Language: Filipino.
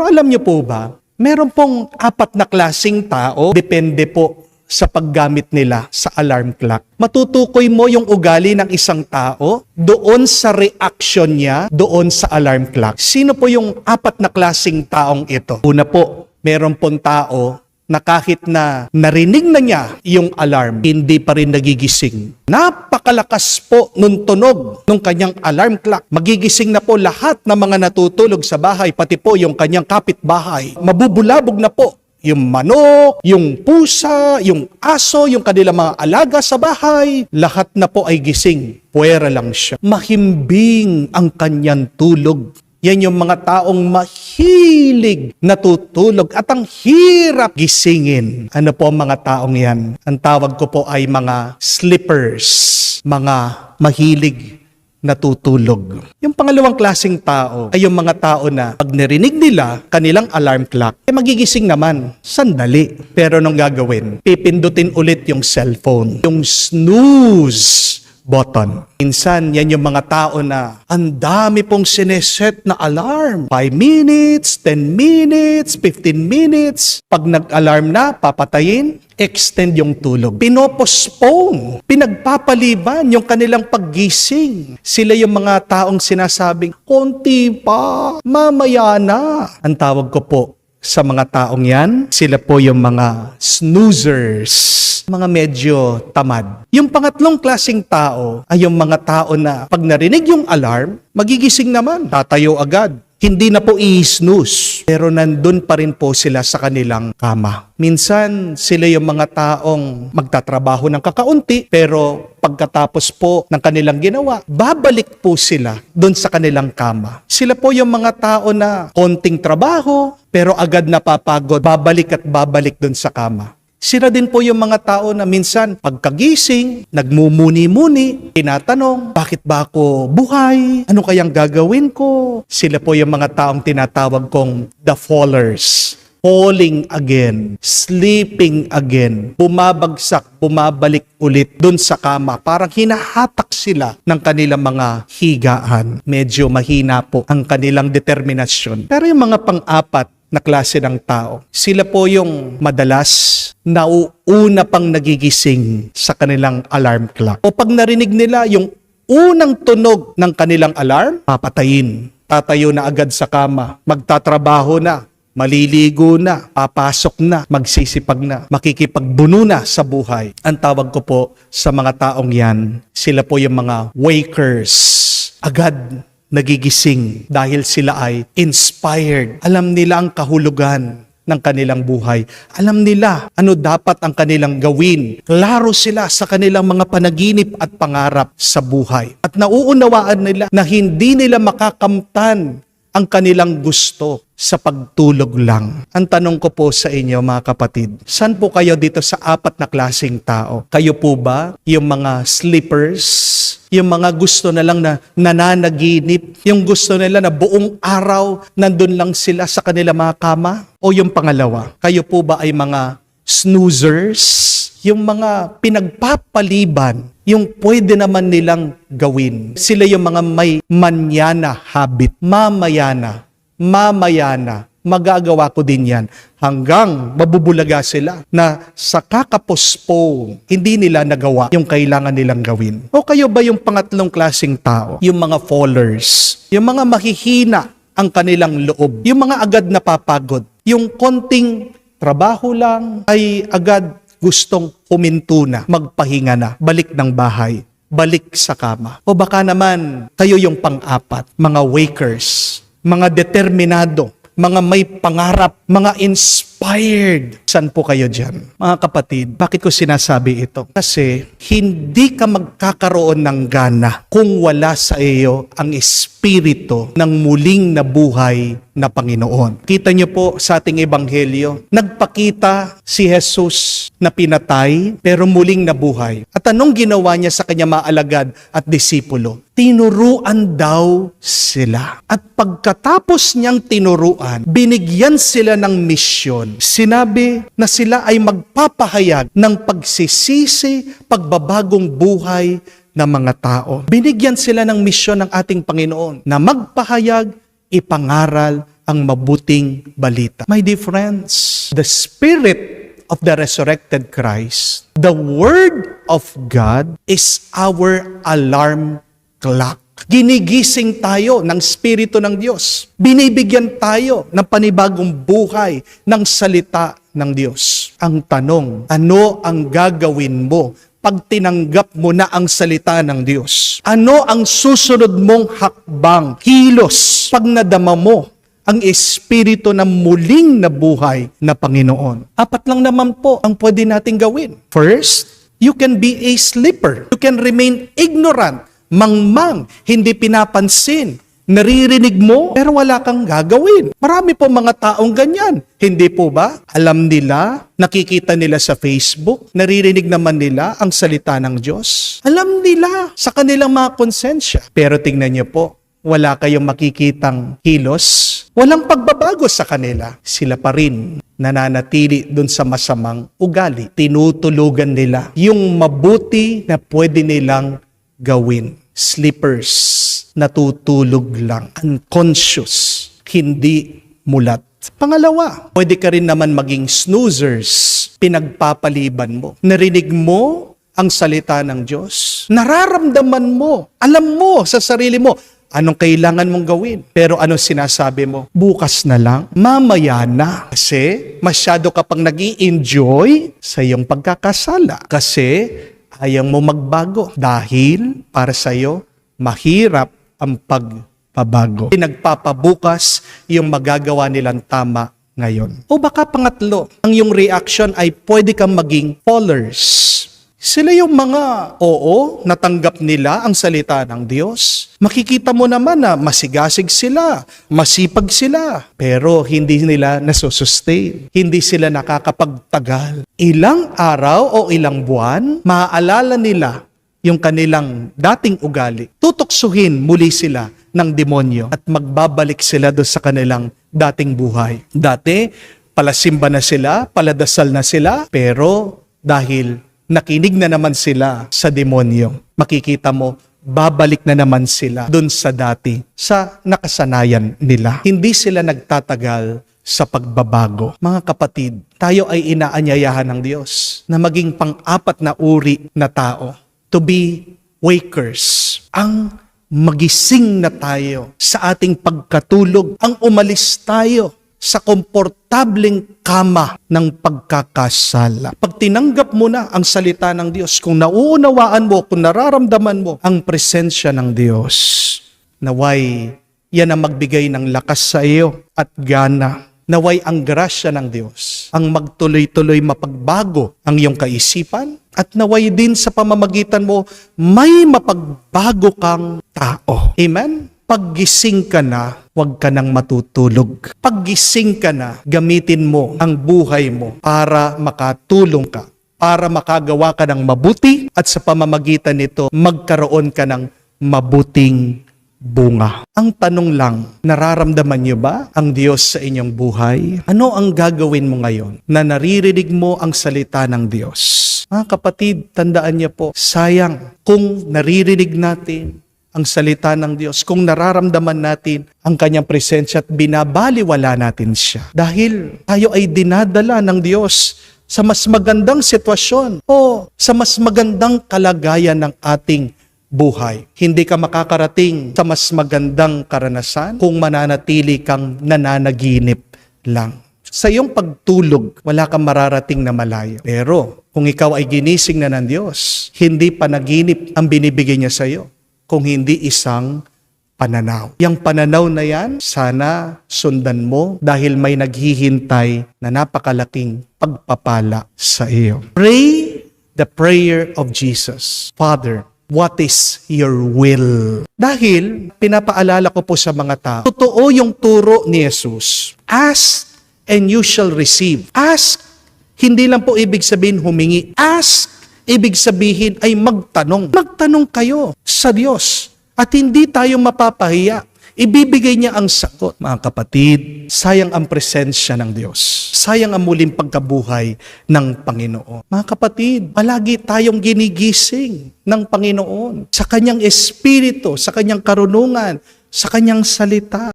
Pero alam niyo po ba, meron pong 4 na klaseng tao, depende po sa paggamit nila sa alarm clock. Matutukoy mo yung ugali ng isang tao doon sa reaction niya doon sa alarm clock. Sino po yung 4 na klaseng taong ito? Una po, meron pong tao na kahit na narinig na niya yung alarm, hindi pa rin nagigising. Napakalakas po nung tunog ng kanyang alarm clock. Magigising na po lahat ng mga natutulog sa bahay, pati po yung kanyang kapitbahay. Mabubulabog na po yung manok, yung pusa, yung aso, yung kanilang mga alaga sa bahay. Lahat na po ay gising. Puwera lang siya. Mahimbing ang kanyang tulog. Yan yung mga taong mahilig natutulog at ang hirap gisingin. Ano po ang mga taong yan? Ang tawag ko po ay mga sleepers, mga mahilig natutulog. Yung pangalawang klaseng tao ay yung mga tao na pag narinig nila kanilang alarm clock, magigising naman. Sandali. Pero anong gagawin? Pipindutin ulit yung cellphone. Yung snooze button. Minsan, yan yung mga tao na ang dami pong sineset na alarm. 5 minutes, 10 minutes, 15 minutes. Pag nag-alarm na, papatayin, extend yung tulog. Pinopostpone, pinagpapaliban yung kanilang paggising. Sila yung mga taong sinasabing, konti pa, mamaya na. Ang tawag ko po sa mga taong yan, sila po yung mga snoozers. Mga medyo tamad. Yung pangatlong klaseng tao ay yung mga tao na pag narinig yung alarm, magigising naman, tatayo agad. Hindi na po i-snooze, pero nandun pa rin po sila sa kanilang kama. Minsan, sila yung mga taong magtatrabaho ng kakaunti, pero pagkatapos po ng kanilang ginawa, babalik po sila dun sa kanilang kama. Sila po yung mga tao na konting trabaho, pero agad napapagod, babalik at babalik dun sa kama. Sila din po yung mga tao na minsan pagkagising, nagmumuni-muni, tinatanong, bakit ba ako buhay? Ano kayang gagawin ko? Sila po yung mga taong tinatawag kong the fallers. Falling again, sleeping again, bumabagsak, bumabalik ulit dun sa kama. Parang hinahatak sila ng kanilang mga higaan. Medyo mahina po ang kanilang determinasyon. Pero yung mga pang-apat na klase ng tao, sila po yung madalas nauuna pang nagigising sa kanilang alarm clock. O pag narinig nila yung unang tunog ng kanilang alarm, papatayin. Tatayo na agad sa kama, magtatrabaho na, maliligo na, papasok na, magsisipag na, makikipagbuno na sa buhay. Ang tawag ko po sa mga taong yan, sila po yung mga wakers. Agad nagigising dahil sila ay inspired. Alam nila ang kahulugan ng kanilang buhay. Alam nila ano dapat ang kanilang gawin. Klaro sila sa kanilang mga panaginip at pangarap sa buhay. At nauunawaan nila na hindi nila makakamtan ang kanilang gusto sa pagtulog lang. Ang tanong ko po sa inyo mga kapatid, saan po kayo dito sa 4 na klaseng tao? Kayo po ba yung mga sleepers? Yung mga gusto na lang na nananaginip, yung gusto nila na buong araw nandun lang sila sa kanilang mga kama? O yung pangalawa, kayo po ba ay mga snoozers? Yung mga pinagpapaliban, yung pwede naman nilang gawin. Sila yung mga may manyana habit, mamaya na, magagawa ko din yan. Hanggang mabubulaga sila na sa kakapostpone, hindi nila nagawa yung kailangan nilang gawin. O kayo ba yung pangatlong klaseng tao? Yung mga fallers, yung mga mahihina ang kanilang loob, yung mga agad napapagod, yung konting trabaho lang ay agad gustong huminto na, magpahinga na, balik ng bahay, balik sa kama. O baka naman kayo yung pang-apat, mga wakers, mga determinado, mga may pangarap, mga inspired. Saan po kayo dyan? Mga kapatid, bakit ko sinasabi ito? Kasi hindi ka magkakaroon ng gana kung wala sa iyo ang espiritu ng muling nabuhay na Panginoon. Kita niyo po sa ating ebanghelyo, nagpakita si Jesus na pinatay pero muling nabuhay. At anong ginawa niya sa kanyang mga alagad at disipulo? Tinuruan daw sila. At pagkatapos niyang tinuruan, binigyan sila ng misyon. Sinabi na sila ay magpapahayag ng pagsisisi, pagbabagong buhay ng mga tao. Binigyan sila ng misyon ng ating Panginoon na magpahayag, ipangaral ang mabuting balita. My dear friends, the Spirit of the resurrected Christ, the Word of God is our alarm clock. Ginigising tayo ng Espiritu ng Diyos. Binibigyan tayo ng panibagong buhay ng salita ng Diyos. Ang tanong, ano ang gagawin mo pag tinanggap mo na ang salita ng Diyos? Ano ang susunod mong hakbang, kilos, pag nadama mo ang Espiritu ng muling nabuhay na Panginoon? 4 lang naman po ang pwede nating gawin. First, you can be a sleeper. You can remain ignorant, mangmang, hindi pinapansin. Naririnig mo, pero wala kang gagawin. Marami po mga taong ganyan. Hindi po ba? Alam nila, nakikita nila sa Facebook, naririnig naman nila ang salita ng Diyos. Alam nila sa kanilang mga konsensya. Pero tingnan niyo po, wala kayong makikitang kilos. Walang pagbabago sa kanila. Sila pa rin nananatili dun sa masamang ugali. Tinutulugan nila yung mabuti na pwede nilang gawin. Sleepers, natutulog lang. Unconscious, hindi mulat. Pangalawa, pwede ka rin naman maging snoozers. Pinagpapaliban mo. Narinig mo ang salita ng Diyos. Nararamdaman mo. Alam mo sa sarili mo anong kailangan mong gawin. Pero ano sinasabi mo? Bukas na lang, mamaya na. Kasi masyado ka pang nag-i-enjoy sa iyong pagkakasala. Kasi ayaw mo magbago. Dahil para sa iyo, mahirap ang pagbabago. Pinagpapabukas yung magagawa nilang tama ngayon. O baka pangatlo, ang yung reaction ay pwede kang maging followers. Sila yung mga, natanggap nila ang salita ng Diyos. Makikita mo naman na masigasig sila, masipag sila, pero hindi nila nasusustain. Hindi sila nakakapagtagal. Ilang araw o ilang buwan, maaalala nila yung kanilang dating ugali. Tutuksuhin muli sila ng demonyo at magbabalik sila doon sa kanilang dating buhay. Dati, palasimba na sila, paladasal na sila, pero dahil nakinig na naman sila sa demonyo, makikita mo, babalik na naman sila dun sa dati, sa nakasanayan nila. Hindi sila nagtatagal sa pagbabago. Mga kapatid, tayo ay inaanyayahan ng Diyos na maging pang-apat na uri na tao. To be wakers. Ang magising na tayo sa ating pagkatulog. Ang umalis tayo sa komportableng kama ng pagkakasala. Pag tinanggap mo na ang salita ng Diyos, kung nauunawaan mo, kung nararamdaman mo ang presensya ng Diyos, naway yan ang magbigay ng lakas sa iyo at gana. Naway ang grasya ng Diyos ang magtuloy-tuloy mapagbago ang iyong kaisipan, at naway din sa pamamagitan mo may mapagbago kang tao. Amen? Paggising ka na, huwag ka nang matutulog. Paggising ka na, gamitin mo ang buhay mo para makatulong ka, para makagawa ka ng mabuti, at sa pamamagitan nito, magkaroon ka ng mabuting bunga. Ang tanong lang, nararamdaman niyo ba ang Diyos sa inyong buhay? Ano ang gagawin mo ngayon na naririnig mo ang salita ng Diyos? Mga kapatid, tandaan niyo po, sayang kung naririnig natin ang salita ng Diyos, kung nararamdaman natin ang kanyang presensya at binabaliwala natin siya. Dahil tayo ay dinadala ng Diyos sa mas magandang sitwasyon o sa mas magandang kalagayan ng ating buhay. Hindi ka makakarating sa mas magandang karanasan kung mananatili kang nananaginip lang. Sa iyong pagtulog, wala kang mararating na malayo. Pero kung ikaw ay ginising na ng Diyos, hindi panaginip ang binibigay niya sa iyo, kung hindi isang pananaw. Yang pananaw na yan, sana sundan mo dahil may naghihintay na napakalaking pagpapala sa iyo. Pray the prayer of Jesus. Father, what is your will? Dahil pinapaalala ko po sa mga tao, totoo yung turo ni Jesus. Ask and you shall receive. Ask, hindi lang po ibig sabihin humingi. Ask, ibig sabihin ay magtanong. Magtanong kayo sa Diyos at hindi tayo mapapahiya. Ibibigay niya ang sagot. Mga kapatid, sayang ang presensya ng Diyos. Sayang ang muling pagkabuhay ng Panginoon. Mga kapatid, palagi tayong ginigising ng Panginoon sa Kanyang Espiritu, sa Kanyang karunungan, sa Kanyang salita.